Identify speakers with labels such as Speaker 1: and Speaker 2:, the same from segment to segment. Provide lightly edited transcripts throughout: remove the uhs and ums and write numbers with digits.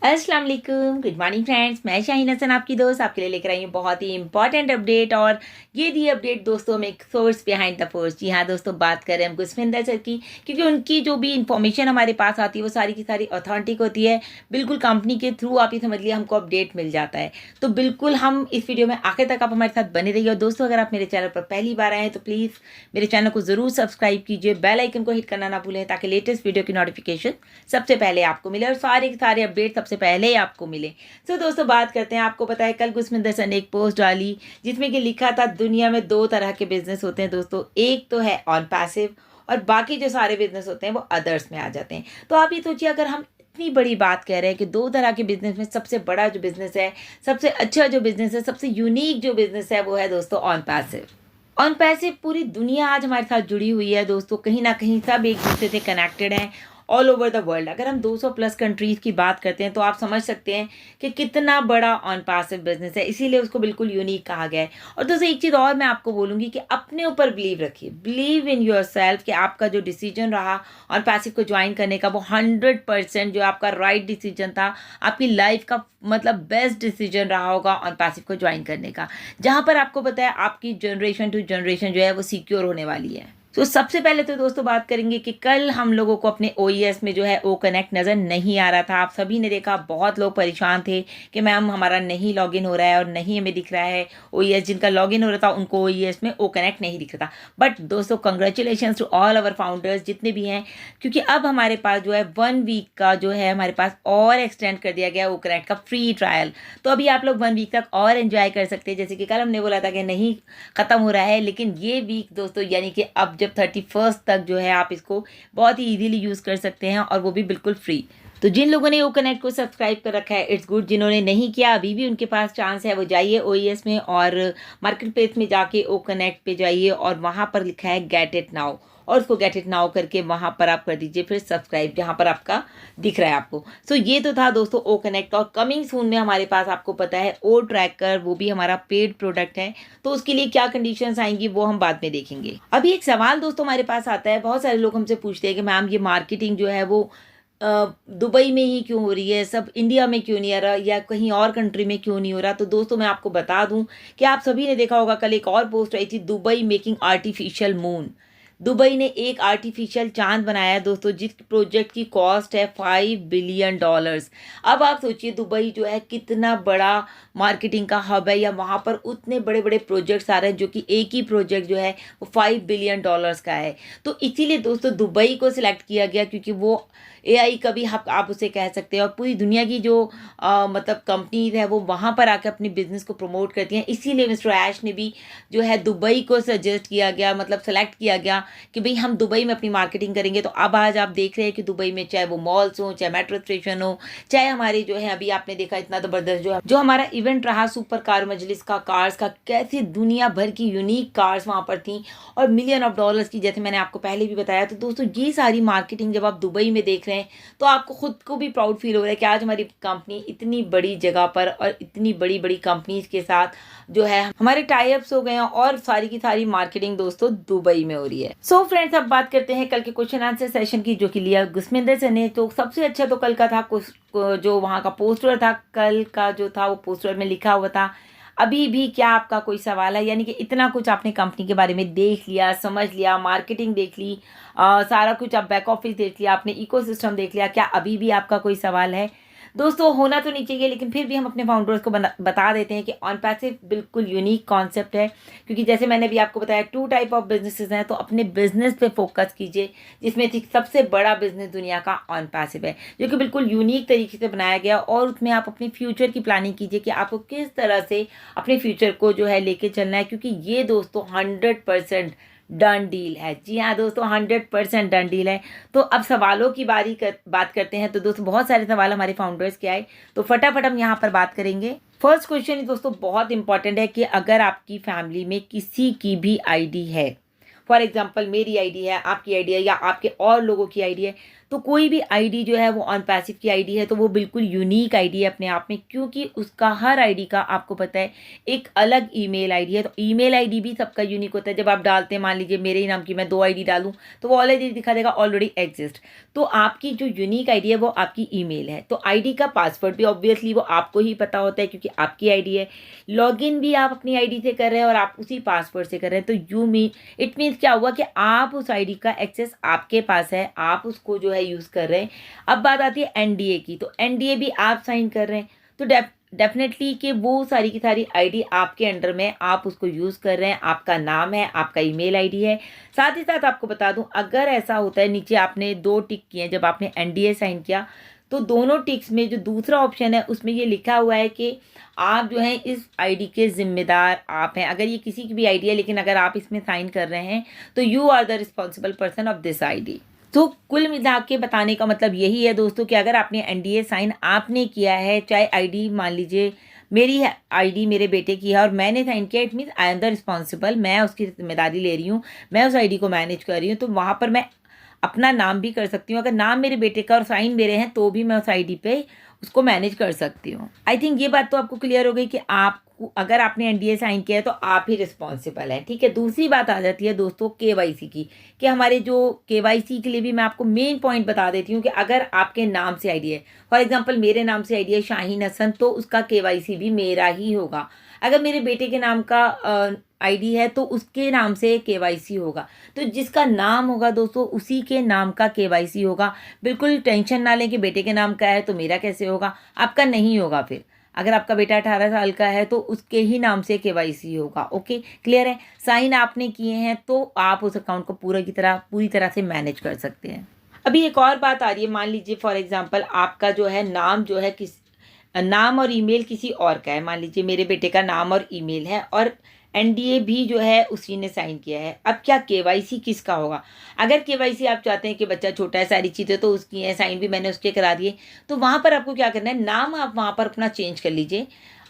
Speaker 1: अस्सलाम वालेकुम, good morning friends. मैं शाहीन हसन आपकी दोस्त आपके लिए लेकर आई हूँ बहुत ही इंपॉर्टेंट अपडेट। और ये दी अपडेट दोस्तों हम एक सोर्स बिहाइंड द फोर्स, जी हाँ दोस्तों, बात कर रहे हैं हम गुस्मिंदर सर की, क्योंकि उनकी जो भी इंफॉर्मेशन हमारे पास आती है वो सारी की सारी ऑथेंटिक होती है। बिल्कुल कंपनी के थ्रू आप ये समझ लिया हमको अपडेट मिल जाता है। तो बिल्कुल हम इस वीडियो में आखिर तक आप हमारे साथ बने रहिए। और दोस्तों अगर आप मेरे चैनल पर पहली बार आए हैं तो प्लीज़ मेरे चैनल को ज़रूर सब्सक्राइब कीजिए, बेल आइकन को हिट करना ना भूलें ताकि लेटेस्ट वीडियो की नोटिफिकेशन सबसे पहले आपको मिले और सारे के सारे अपडेट सबसे पहले ही आपको मिले। तो दोस्तों बात करते हैं, आपको पता है कल गुस्मिंदर सर ने एक पोस्ट डाली जिसमें कि लिखा था दुनिया में दो तरह के बिजनेस होते हैं दोस्तों, एक तो है ऑन पैसिव और बाकी जो सारे बिजनेस होते हैं वो अदर्स में आ जाते हैं। तो आप ये सोचिए, अगर हम इतनी बड़ी बात कह रहे हैं कि दो तरह के बिजनेस में सबसे बड़ा जो बिजनेस है, सबसे अच्छा जो बिजनेस है, सबसे यूनिक जो बिजनेस है वो है दोस्तों ऑन पैसिव। ऑन पैसिव पूरी दुनिया आज हमारे साथ जुड़ी हुई है दोस्तों, कहीं ना कहीं सब एक दूसरे से कनेक्टेड हैं ऑल ओवर द वर्ल्ड। अगर हम 200 प्लस कंट्रीज़ की बात करते हैं तो आप समझ सकते हैं कि कितना बड़ा ऑन पैसिव बिजनेस है, इसीलिए उसको बिल्कुल यूनिक कहा गया है। और दोस्तों एक चीज़ और मैं आपको बोलूँगी कि अपने ऊपर बिलीव रखिए, बिलीव इन योर सेल्फ कि आपका जो डिसीजन रहा ऑन पैसिव को ज्वाइन करने का वो 100% जो आपका राइट डिसीजन था, आपकी लाइफ का मतलब बेस्ट डिसीजन रहा होगा ऑन पैसिव को ज्वाइन करने का, जहाँ पर आपको पता है आपकी जनरेशन टू जनरेशन जो है वो सिक्योर होने वाली है। तो सबसे पहले तो दोस्तों बात करेंगे कि कल हम लोगों को अपने OES में जो है ओ कनेक्ट नज़र नहीं आ रहा था। आप सभी ने देखा, बहुत लोग परेशान थे कि मैम हमारा नहीं लॉगिन हो रहा है और नहीं हमें दिख रहा है OES। जिनका लॉगिन हो रहा था उनको OES में ओ कनेक्ट नहीं दिख रहा था। बट दोस्तों congratulation to all our founders जितने भी हैं, क्योंकि अब हमारे पास जो है 1 वीक का जो है हमारे पास और एक्सटेंड कर दिया गया ओ कनेक्ट का फ्री ट्रायल। तो अभी आप लोग 1 वीक तक और एंजॉय कर सकते हैं। जैसे कि कल हमने बोला था कि नहीं ख़त्म हो रहा है, लेकिन ये वीक दोस्तों यानी कि अब जब 31 तक जो है आप इसको बहुत ही इजीली यूज़ कर सकते हैं और वो भी बिल्कुल फ्री। तो जिन लोगों ने ओ कनेक्ट को सब्सक्राइब कर रखा है इट्स गुड, जिन्होंने नहीं किया अभी भी उनके पास चांस है, वो जाइए OES में और मार्केट प्लेस में जाके ओ कनेक्ट पे जाइए और वहाँ पर लिखा है गेट इट नाउ, और उसको गेट इट नाउ करके वहाँ पर आप कर दीजिए फिर सब्सक्राइब जहाँ पर आपका दिख रहा है आपको। सो ये तो था दोस्तों ओ कनेक्ट। और कमिंग सून में हमारे पास आपको पता है ओ ट्रैकर, वो भी हमारा पेड प्रोडक्ट है। तो उसके लिए क्या कंडीशंस आएंगी वो हम बाद में देखेंगे। अभी एक सवाल दोस्तों हमारे पास आता है, बहुत सारे लोग हमसे पूछते हैं कि मैम ये मार्केटिंग जो है वो दुबई में ही क्यों हो रही है, सब इंडिया में क्यों नहीं आ रहा या कहीं और कंट्री में क्यों नहीं हो रहा। तो दोस्तों मैं आपको बता दूं कि आप सभी ने देखा होगा कल एक और पोस्ट आई थी, Dubai making artificial moon. Dubai ने एक आर्टिफिशियल चांद बनाया है दोस्तों, जिस प्रोजेक्ट की कॉस्ट है $5 बिलियन। अब आप सोचिए दुबई जो है कितना बड़ा मार्केटिंग का हब है, या वहाँ पर उतने बड़े बड़े प्रोजेक्ट्स आ रहे हैं जो कि एक ही प्रोजेक्ट जो है वो $5 बिलियन का है। तो इसीलिए दोस्तों दुबई को सिलेक्ट किया गया, क्योंकि वो AI का भी आप उसे कह सकते हैं, और पूरी दुनिया की जो मतलब कंपनीज है वो वहाँ पर आकर अपनी बिजनेस को प्रमोट करती हैं। इसीलिए मिस्टर ऐश ने भी जो है दुबई को सजेस्ट किया गया, मतलब सेलेक्ट किया गया कि भाई हम दुबई में अपनी मार्केटिंग करेंगे। तो अब आज आप देख रहे हैं कि दुबई में चाहे वो मॉल्स हो, चाहे मेट्रो स्टेशन हो, चाहे हमारे जो है अभी आपने देखा इतना ज़बरदस्त जो हमारा इवेंट रहा सुपर कार मजलिस का, कार्स का, कैसे दुनिया भर की यूनिक कार्स वहाँ पर थी और $मिलियन की, जैसे मैंने आपको पहले भी बताया। तो दोस्तों ये सारी मार्केटिंग जब आप दुबई में देख रहे हैं तो आपको खुद को भी प्राउड फील हो रहा है कि आज हमारी कंपनी इतनी बड़ी जगह पर और इतनी बड़ी बड़ी कंपनीज के साथ जो है हमारे टाई अप्स हो गए हैं और सारी की सारी मार्केटिंग दोस्तों दुबई में हो रही है। सो फ्रेंड्स अब बात करते हैं कल के क्वेश्चन आंसर सेशन की, जो कि लिया गुस्मिंदर सर ने। तो सबसे अच्छा तो कल का था जो वहाँ का पोस्टर था, कल का जो था वो पोस्टर में लिखा हुआ था अभी भी क्या आपका कोई सवाल है। यानी कि इतना कुछ आपने कंपनी के बारे में देख लिया, समझ लिया, मार्केटिंग देख ली, सारा कुछ आप बैक ऑफिस देख लिया, आपने इकोसिस्टम देख लिया, क्या अभी भी आपका कोई सवाल है? दोस्तों होना तो नहीं चाहिए, लेकिन फिर भी हम अपने फाउंडर्स को बता देते हैं कि ऑन पैसिव बिल्कुल यूनिक कॉन्सेप्ट है। क्योंकि जैसे मैंने भी आपको बताया 2 टाइप ऑफ बिजनेसेस हैं, तो अपने बिजनेस पे फोकस कीजिए, जिसमें सबसे बड़ा बिजनेस दुनिया का ऑन पैसिव है, जो कि बिल्कुल यूनिक तरीके से बनाया गया। और उसमें आप अपने फ्यूचर की प्लानिंग कीजिए कि आपको किस तरह से अपने फ्यूचर को जो है लेके चलना है, क्योंकि ये दोस्तों 100% डन डील है। जी हाँ दोस्तों 100% डन डील है। तो अब सवालों की बात करते हैं। तो दोस्तों बहुत सारे सवाल हमारे फाउंडर्स के आए, तो फटाफट हम यहाँ पर बात करेंगे। फर्स्ट क्वेश्चन दोस्तों बहुत इंपॉर्टेंट है कि अगर आपकी फैमिली में किसी की भी आईडी है, फॉर एग्जाम्पल मेरी आईडी है, आपकी आईडी है, या आपके और लोगों की आईडी है, तो कोई भी आईडी जो है वो ऑन पैसिव की आईडी है तो वो बिल्कुल यूनिक आईडी है अपने आप में, क्योंकि उसका हर आईडी का आपको पता है एक अलग ईमेल आईडी है। तो ईमेल आईडी भी सबका यूनिक होता है। जब आप डालते हैं, मान लीजिए मेरे ही नाम की मैं 2 आईडी डालूं तो वो ऑलरेडी दिखा देगा ऑलरेडी एग्जिस्ट। तो आपकी जो यूनिक आईडी है वो आपकी ईमेल है। तो आईडी का पासवर्ड भी ऑब्वियसली वो आपको ही पता होता है क्योंकि आपकी आईडी है। लॉगिन भी आप अपनी आईडी से कर रहे हैं और आप उसी पासवर्ड से कर रहे हैं। तो इट मीन्स क्या हुआ कि आप उस आईडी का एक्सेस आपके पास है, आप उसको जो है यूज़ कर रहे हैं। अब बात आती है एनडीए की, तो एनडीए भी आप साइन कर रहे हैं तो डेफिनेटली कि वो सारी की सारी आईडी आपके अंडर में, आप उसको यूज़ कर रहे हैं, आपका नाम है, आपका ईमेल आईडी है। साथ ही साथ आपको बता दूं, अगर ऐसा होता है, नीचे आपने 2 टिक किए हैं जब आपने एनडीए साइन किया, तो दोनों टिक्स में जो दूसरा ऑप्शन है उसमें ये लिखा हुआ है कि आप जो है इस आईडी के जिम्मेदार आप हैं। अगर ये किसी की भी आईडी है लेकिन अगर आप इसमें साइन कर रहे हैं तो you are the responsible person of this ID. तो कुल मिला के बताने का मतलब यही है दोस्तों कि अगर आपने एनडीए साइन आपने किया है, चाहे आईडी मान लीजिए मेरी आईडी मेरे बेटे की है और मैंने साइन किया, it means I am the responsible, मैं उसकी जिम्मेदारी ले रही हूँ, मैं उस आईडी को मैनेज कर रही हूँ। तो वहाँ पर मैं अपना नाम भी कर सकती हूँ। अगर नाम मेरे बेटे का और साइन मेरे हैं तो भी मैं उस आईडी पे उसको मैनेज कर सकती हूँ। आई थिंक ये बात तो आपको क्लियर हो गई कि आपको, अगर आपने एनडीए साइन किया है तो आप ही रिस्पॉन्सिबल हैं, ठीक है। दूसरी बात आ जाती है दोस्तों केवाईसी की, कि हमारे जो केवाईसी के लिए भी मैं आपको मेन पॉइंट बता देती हूँ कि अगर आपके नाम से आईडी है, फॉर एग्जांपल मेरे नाम से आईडी है शाहीन हसन, तो उसका केवाईसी भी मेरा ही होगा। अगर मेरे बेटे के नाम का आईडी है तो उसके नाम से केवाईसी होगा। तो जिसका नाम होगा दोस्तों उसी के नाम का केवाईसी होगा। बिल्कुल टेंशन ना लें कि बेटे के नाम का है तो मेरा कैसे होगा, आपका नहीं होगा। फिर अगर आपका बेटा 18 साल का है तो उसके ही नाम से केवाईसी होगा। ओके, क्लियर है। साइन आपने किए हैं तो आप उस अकाउंट को पूरी तरह से मैनेज कर सकते हैं। अभी एक और बात आ रही है, मान लीजिए फॉर एग्जाम्पल आपका जो है नाम जो है नाम और ईमेल किसी और का है। मान लीजिए मेरे बेटे का नाम और ईमेल है और एनडीए भी जो है उसी ने साइन किया है। अब क्या केवाईसी किसका होगा? अगर केवाईसी आप चाहते हैं कि बच्चा छोटा है, सारी चीज़ें तो उसकी हैं, साइन भी मैंने उसके करा दिए, तो वहाँ पर आपको क्या करना है, नाम आप वहाँ पर अपना चेंज कर लीजिए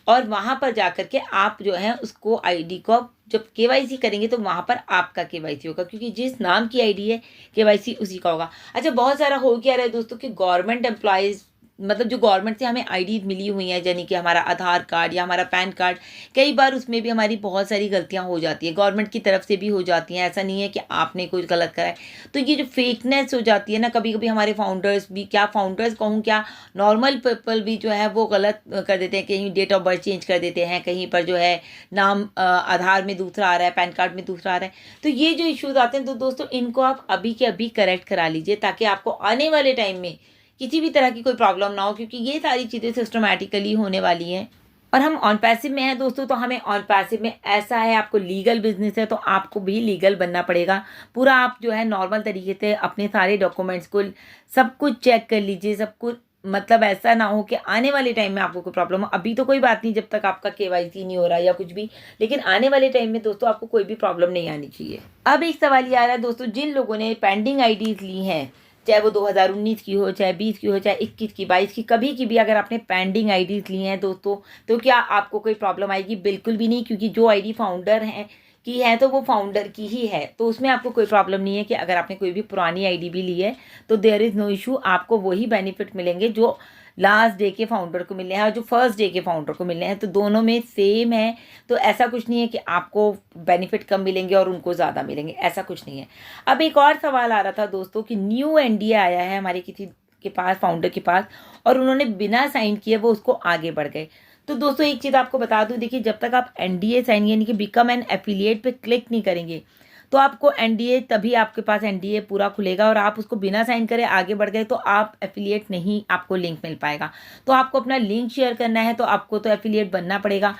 Speaker 1: और वहाँ पर जा कर के आप जो है उसको आईडी को जब केवाईसी करेंगे तो वहाँ पर आपका केवाईसी होगा, क्योंकि जिस नाम की आईडी है केवाईसी उसी का होगा। अच्छा, बहुत सारा हो क्या रहा है दोस्तों कि गवर्नमेंट एम्प्लॉयज़, मतलब जो गवर्नमेंट से हमें आईडी मिली हुई है, यानी कि हमारा आधार कार्ड या हमारा पैन कार्ड, कई बार उसमें भी हमारी बहुत सारी गलतियां हो जाती है, गवर्नमेंट की तरफ से भी हो जाती हैं। ऐसा नहीं है कि आपने कुछ गलत करा है। तो ये जो फेकनेस हो जाती है ना, कभी कभी हमारे फाउंडर्स भी, क्या फाउंडर्स कहूँ क्या, नॉर्मल पीपल भी जो है वो गलत कर देते हैं। कहीं डेट ऑफ बर्थ चेंज कर देते हैं, कहीं पर जो है नाम आधार में दूसरा आ रहा है, पैन कार्ड में दूसरा आ रहा है। तो ये जो इश्यूज आते हैं तो दोस्तों इनको आप अभी के अभी करेक्ट करा लीजिए, ताकि आपको आने वाले टाइम में किसी भी तरह की कोई प्रॉब्लम ना हो, क्योंकि ये सारी चीज़ें सिस्टमैटिकली होने वाली हैं। और हम ऑन पैसिव में हैं दोस्तों, तो हमें ऑन पैसिव में ऐसा है, आपको लीगल बिजनेस है तो आपको भी लीगल बनना पड़ेगा। पूरा आप जो है नॉर्मल तरीके से अपने सारे डॉक्यूमेंट्स को सब कुछ चेक कर लीजिए, सब कुछ, मतलब ऐसा ना हो कि आने वाले टाइम में आपको कोई प्रॉब्लम हो। अभी तो कोई बात नहीं जब तक आपका केवाईसी नहीं हो रहा या कुछ भी, लेकिन आने वाले टाइम में दोस्तों आपको कोई भी प्रॉब्लम नहीं आनी चाहिए। अब एक सवाल ये आ रहा है दोस्तों, जिन लोगों ने पेंडिंग आईडीज ली हैं, चाहे वो 2019 की हो, चाहे 20 की हो, चाहे 21 की, 22 की, कभी की भी अगर आपने पेंडिंग आईडीज ली हैं दोस्तों, तो क्या आपको कोई प्रॉब्लम आएगी? बिल्कुल भी नहीं, क्योंकि जो आईडी फाउंडर है की है तो वो फाउंडर की ही है, तो उसमें आपको कोई प्रॉब्लम नहीं है। कि अगर आपने कोई भी पुरानी आईडी भी ली है तो देयर इज़ नो इशू, आपको वही बेनिफिट मिलेंगे जो लास्ट डे के फाउंडर को मिलने हैं और जो फर्स्ट डे के फाउंडर को मिलने हैं, तो दोनों में सेम है। तो ऐसा कुछ नहीं है कि आपको बेनिफिट कम मिलेंगे और उनको ज़्यादा मिलेंगे, ऐसा कुछ नहीं है। अब एक और सवाल आ रहा था दोस्तों कि न्यू एनडीए आया है हमारे किसी के पास, फाउंडर के पास, और उन्होंने बिना साइन किए वो उसको आगे बढ़ गए। तो दोस्तों एक चीज़ आपको बता दूं, देखिए जब तक आप एनडीए साइन यानी कि बिकम एन एफिलिएट पे क्लिक नहीं करेंगे तो आपको एनडीए, तभी आपके पास एनडीए पूरा खुलेगा, और आप उसको बिना साइन करे आगे बढ़ गए तो आप एफिलिएट नहीं, आपको लिंक मिल पाएगा। तो आपको अपना लिंक शेयर करना है तो आपको तो एफिलिएट बनना पड़ेगा।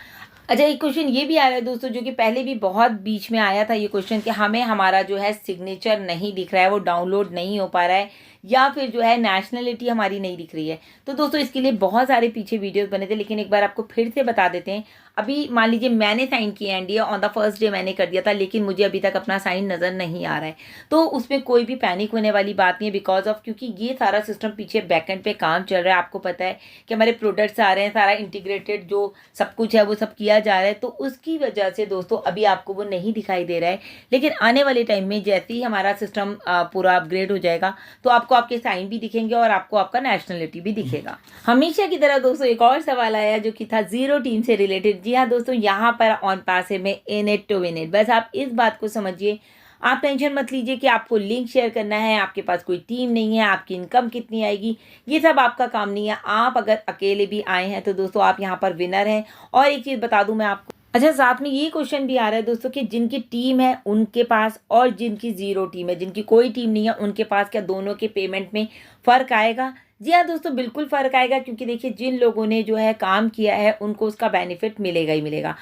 Speaker 1: अच्छा, एक क्वेश्चन ये भी आ रहा है दोस्तों, जो कि पहले भी बहुत बीच में आया था ये क्वेश्चन, कि हमें हमारा जो है सिग्नेचर नहीं दिख रहा है, वो डाउनलोड नहीं हो पा रहा है, या फिर जो है नेशनलिटी हमारी नहीं दिख रही है। तो दोस्तों इसके लिए बहुत सारे पीछे वीडियोस बने थे, लेकिन एक बार आपको फिर से बता देते हैं। अभी मान लीजिए मैंने साइन किया NDA on the first day मैंने कर दिया था, लेकिन मुझे अभी तक अपना साइन नज़र नहीं आ रहा है, तो उसमें कोई भी पैनिक होने वाली बात नहीं है, बिकॉज ऑफ क्योंकि ये सारा सिस्टम पीछे बैकएंड पे काम चल रहा है। आपको पता है कि हमारे प्रोडक्ट्स आ रहे हैं, सारा इंटीग्रेटेड जो सब कुछ है वो सब किया जा रहा है, तो उसकी वजह से दोस्तों अभी आपको वो नहीं दिखाई दे रहा है। लेकिन आने वाले टाइम में जैसे ही हमारा सिस्टम पूरा अपग्रेड हो जाएगा तो आपको आपके साइन भी दिखेंगे और आपको आपका नेशनलिटी भी दिखेगा। हमेशा की तरह दोस्तों एक और सवाल आया जो कि था जीरो टीम से रिलेटेड। जी हाँ दोस्तों, यहाँ पर ऑन पास है में in it to win it. बस आप इस बात को समझिए, आप टेंशन मत लीजिए कि आपको लिंक शेयर करना है, आपके पास कोई टीम नहीं है, आपकी इनकम कितनी आएगी, ये सब आपका काम नहीं है। आप अगर अकेले भी आए हैं तो दोस्तों आप यहाँ पर विनर हैं। और एक चीज़ बता दूं मैं आपको, अच्छा साथ में ये क्वेश्चन भी आ रहा है दोस्तों कि जिनकी टीम है उनके पास और जिनकी जीरो टीम है, जिनकी कोई टीम नहीं है, उनके पास क्या दोनों के पेमेंट में फ़र्क आएगा? जी हाँ दोस्तों, बिल्कुल फ़र्क आएगा, क्योंकि देखिए जिन लोगों ने जो है काम किया है उनको उसका बेनिफिट मिलेगा ही मिलेगा।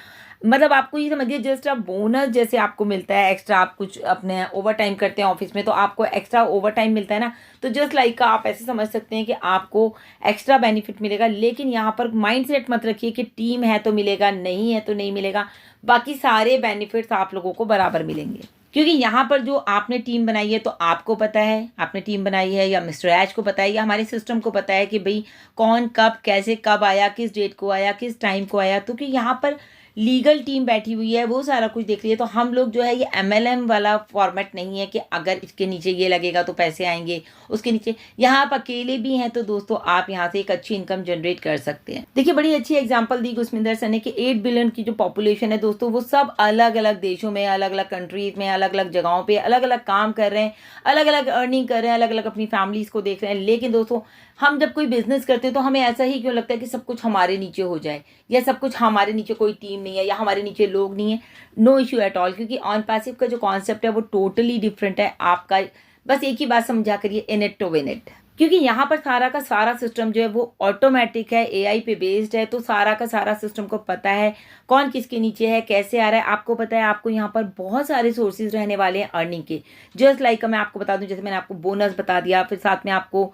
Speaker 1: मतलब आपको ये समझिए जस्ट आप बोनस जैसे आपको मिलता है एक्स्ट्रा, आप कुछ अपने ओवर टाइम करते हैं ऑफिस में तो आपको एक्स्ट्रा ओवर टाइम मिलता है ना, तो जस्ट लाइक आप ऐसे समझ सकते हैं कि आपको एक्स्ट्रा बेनिफिट मिलेगा। लेकिन यहाँ पर माइंड सेट मत रखिए कि टीम है तो मिलेगा, नहीं है तो नहीं मिलेगा, बाकी सारे बेनिफिट्स आप लोगों को बराबर मिलेंगे। क्योंकि यहाँ पर जो आपने टीम बनाई है तो आपको पता है आपने टीम बनाई है, या मिस्टर ऐश को पता है, या हमारे सिस्टम को पता है कि भाई कौन कब कैसे कब आया, किस डेट को आया, किस टाइम को आया। तो कि यहाँ पर लीगल टीम बैठी हुई है, वो सारा कुछ देख रही है। तो हम लोग जो है ये एमएलएम वाला फॉर्मेट नहीं है कि अगर इसके नीचे ये लगेगा तो पैसे आएंगे, उसके नीचे। यहाँ आप अकेले भी हैं तो दोस्तों आप यहाँ से एक अच्छी इनकम जनरेट कर सकते हैं। देखिए बड़ी अच्छी एग्जांपल दी गुरस्मिंदर सर ने कि 8 बिलियन की जो पॉपुलेशन है दोस्तों, वो सब अलग अलग देशों में, अलग अलग कंट्रीज में, अलग अलग जगहों पे अलग अलग काम कर रहे हैं, अलग अलग अर्निंग कर रहे हैं, अलग अलग अपनी फैमिलीज को देख रहे हैं। लेकिन दोस्तों हम जब कोई बिजनेस करते हैं तो हमें ऐसा ही क्यों लगता है कि सब कुछ हमारे नीचे हो जाए, या सब कुछ हमारे नीचे कोई टीम नहीं है, या हमारे नीचे लोग नहीं है। नो इश्यू एट ऑल, क्योंकि ऑन पैसिव का जो कॉन्सेप्ट है वो टोटली डिफरेंट है आपका। बस एक ही बात समझा करिए, in it to win it. क्योंकि यहाँ पर सारा का सारा सिस्टम जो है वो ऑटोमेटिक है, एआई पे बेस्ड है, तो सारा का सारा सिस्टम को पता है कौन किसके नीचे है, कैसे आ रहा है, आपको पता है। आपको यहाँ पर बहुत सारे सोर्सेज रहने वाले हैं अर्निंग के। जस्ट लाइक मैं आपको बता दूं, जैसे मैंने आपको बोनस बता दिया, फिर साथ में आपको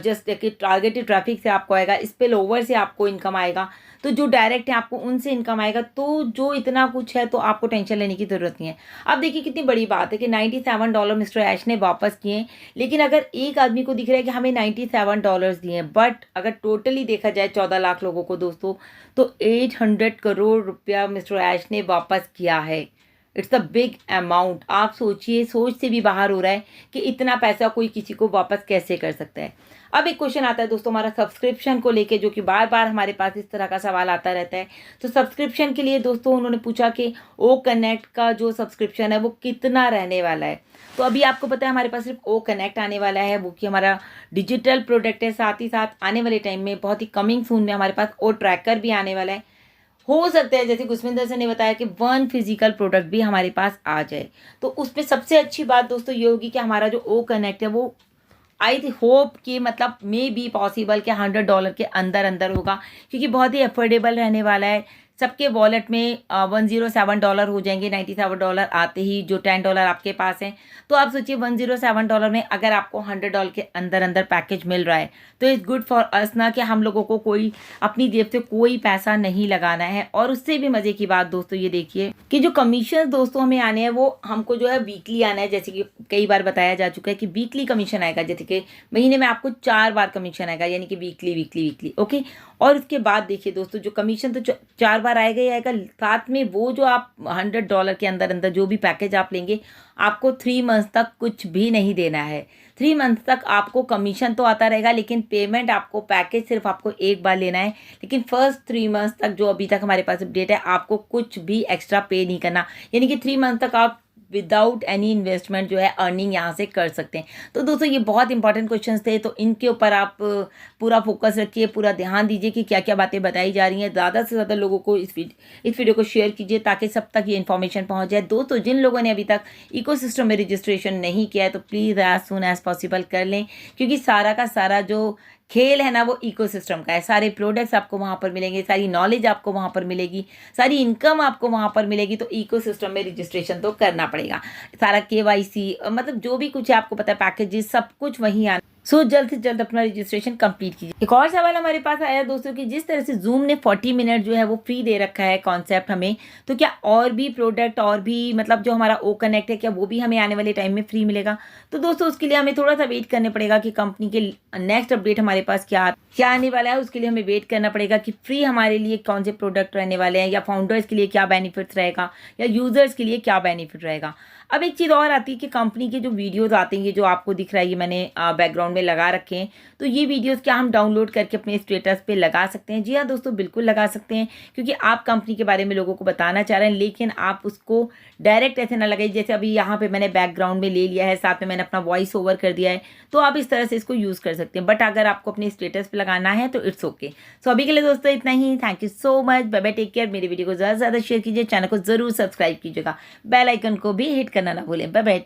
Speaker 1: जस्ट कि टारगेटेड ट्रैफिक से आपको आएगा, स्पिल ओवर से आपको इनकम आएगा, तो जो डायरेक्ट है आपको उनसे इनकम आएगा। तो जो इतना कुछ है तो आपको टेंशन लेने की ज़रूरत नहीं है। अब देखिए कितनी बड़ी बात है कि $97 मिस्टर ऐश ने वापस किए, लेकिन अगर एक आदमी को दिख रहा है कि हमें $97 दिए हैं, बट अगर टोटली देखा जाए 14 लाख लोगों को दोस्तों, तो 800 करोड़ रुपया मिस्टर ऐश ने वापस किया है। It's a big amount. आप सोचिए, सोच से भी बाहर हो रहा है कि इतना पैसा कोई किसी को वापस कैसे कर सकता है। अब एक क्वेश्चन आता है दोस्तों हमारा सब्सक्रिप्शन को लेके, जो कि बार बार हमारे पास इस तरह का सवाल आता रहता है। तो सब्सक्रिप्शन के लिए दोस्तों उन्होंने पूछा कि ओ कनेक्ट का जो सब्सक्रिप्शन है वो कितना रहने वाला है। तो अभी आपको पता है हमारे पास सिर्फ ओ कनेक्ट आने वाला है, वो कि हमारा डिजिटल प्रोडक्ट है। साथ ही साथ आने वाले टाइम में बहुत ही कमिंग सून में हमारे पास ओ ट्रैकर भी आने वाला है। हो सकता है जैसे गुरस्मिंदर सर ने बताया कि 1 फिजिकल प्रोडक्ट भी हमारे पास आ जाए। तो उसमें सबसे अच्छी बात दोस्तों ये होगी कि हमारा जो ओ कनेक्ट है वो आई होप कि मतलब मे बी पॉसिबल कि $100 के अंदर अंदर होगा, क्योंकि बहुत ही अफोर्डेबल रहने वाला है। सबके वॉलेट में $107 हो जाएंगे, $97 आते ही, जो $10 आपके पास हैं। तो आप सोचिए $107 में अगर आपको $100 के अंदर अंदर पैकेज मिल रहा है तो इट्स गुड फॉर अस ना, कि हम लोगों को कोई अपनी जेब से कोई पैसा नहीं लगाना है। और उससे भी मज़े की बात दोस्तों ये देखिए कि जो कमीशन दोस्तों हमें आने हैं वो हमको जो है वीकली आना है। जैसे कि कई बार बताया जा चुका है कि वीकली कमीशन आएगा, जैसे कि महीने में आपको 4 बार कमीशन आएगा, यानी कि वीकली वीकली वीकली ओके। और उसके बाद देखिए दोस्तों जो कमीशन तो 4 बार आएगा ही आएगा, साथ में वो जो आप $100 के अंदर अंदर जो भी पैकेज आप लेंगे, आपको 3 मंथ्स तक कुछ भी नहीं देना है। 3 मंथ तक आपको कमीशन तो आता रहेगा, लेकिन पेमेंट आपको पैकेज सिर्फ आपको एक बार लेना है। लेकिन फर्स्ट 3 मंथ्स तक जो अभी तक हमारे पास अपडेट है, आपको कुछ भी एक्स्ट्रा पे नहीं करना, यानी कि 3 मंथ तक आप विदाउट एनी इन्वेस्टमेंट जो है अर्निंग यहाँ से कर सकते हैं। तो दोस्तों ये बहुत इंपॉर्टेंट क्वेश्चंस थे, तो इनके ऊपर आप पूरा फोकस रखिए, पूरा ध्यान दीजिए कि क्या क्या बातें बताई जा रही हैं। ज़्यादा से ज़्यादा लोगों को इस वीडियो को शेयर कीजिए ताकि सब तक ये इन्फॉर्मेशन पहुँच जाए। दोस्तों जिन लोगों ने अभी तक इकोसिस्टम में रजिस्ट्रेशन नहीं किया है तो please as soon as possible कर लें, क्योंकि सारा का सारा जो खेल है ना वो इकोसिस्टम का है। सारे प्रोडक्ट्स आपको वहाँ पर मिलेंगे, सारी नॉलेज आपको वहाँ पर मिलेगी, सारी इनकम आपको वहाँ पर मिलेगी। तो इकोसिस्टम में रजिस्ट्रेशन तो करना पड़ेगा, सारा केवाईसी मतलब जो भी कुछ है आपको पता है, पैकेजेस सब कुछ वहीं आना। सो जल्द से जल्द अपना रजिस्ट्रेशन कंप्लीट कीजिए। एक और सवाल हमारे पास आया दोस्तों कि जिस तरह से जूम ने 40 मिनट जो है वो फ्री दे रखा है कॉन्सेप्ट हमें, तो क्या और भी प्रोडक्ट और भी मतलब जो हमारा ओ कनेक्ट है क्या वो भी हमें आने वाले टाइम में फ्री मिलेगा? तो दोस्तों उसके लिए हमें थोड़ा सा वेट करने पड़ेगा कि कंपनी के नेक्स्ट अपडेट हमारे पास क्या आने वाला है। उसके लिए हमें वेट करना पड़ेगा कि फ्री हमारे लिए कौन से प्रोडक्ट रहने वाले हैं, या फाउंडर्स के लिए क्या बेनिफिट्स रहेगा, या यूजर्स के लिए क्या बेनिफिट रहेगा। अब एक चीज़ और आती है कि कंपनी के जो वीडियोस आते हैं, ये जो आपको दिख रहा है, ये मैंने बैकग्राउंड में लगा रखे हैं, तो ये वीडियोस क्या हम डाउनलोड करके अपने स्टेटस पे लगा सकते हैं? जी हाँ दोस्तों, बिल्कुल लगा सकते हैं, क्योंकि आप कंपनी के बारे में लोगों को बताना चाह रहे हैं, लेकिन आप उसको डायरेक्ट ऐसे ना लगाइए। जैसे अभी यहाँ पे मैंने बैकग्राउंड में ले लिया है, साथ में मैंने अपना वॉइस ओवर कर दिया है, तो आप इस तरह से इसको यूज़ कर सकते हैं। बट अगर आपको अपने स्टेटस पे लगाना है तो इट्स ओके। सो अभी के लिए दोस्तों इतना ही। Thank you so much, bye bye, take care. मेरी वीडियो को ज़्यादा से ज़्यादा शेयर कीजिए, चैनल को ज़रूर सब्सक्राइब कीजिएगा, बेल आइकन को भी हिट करना ना भूलें। Bye bye.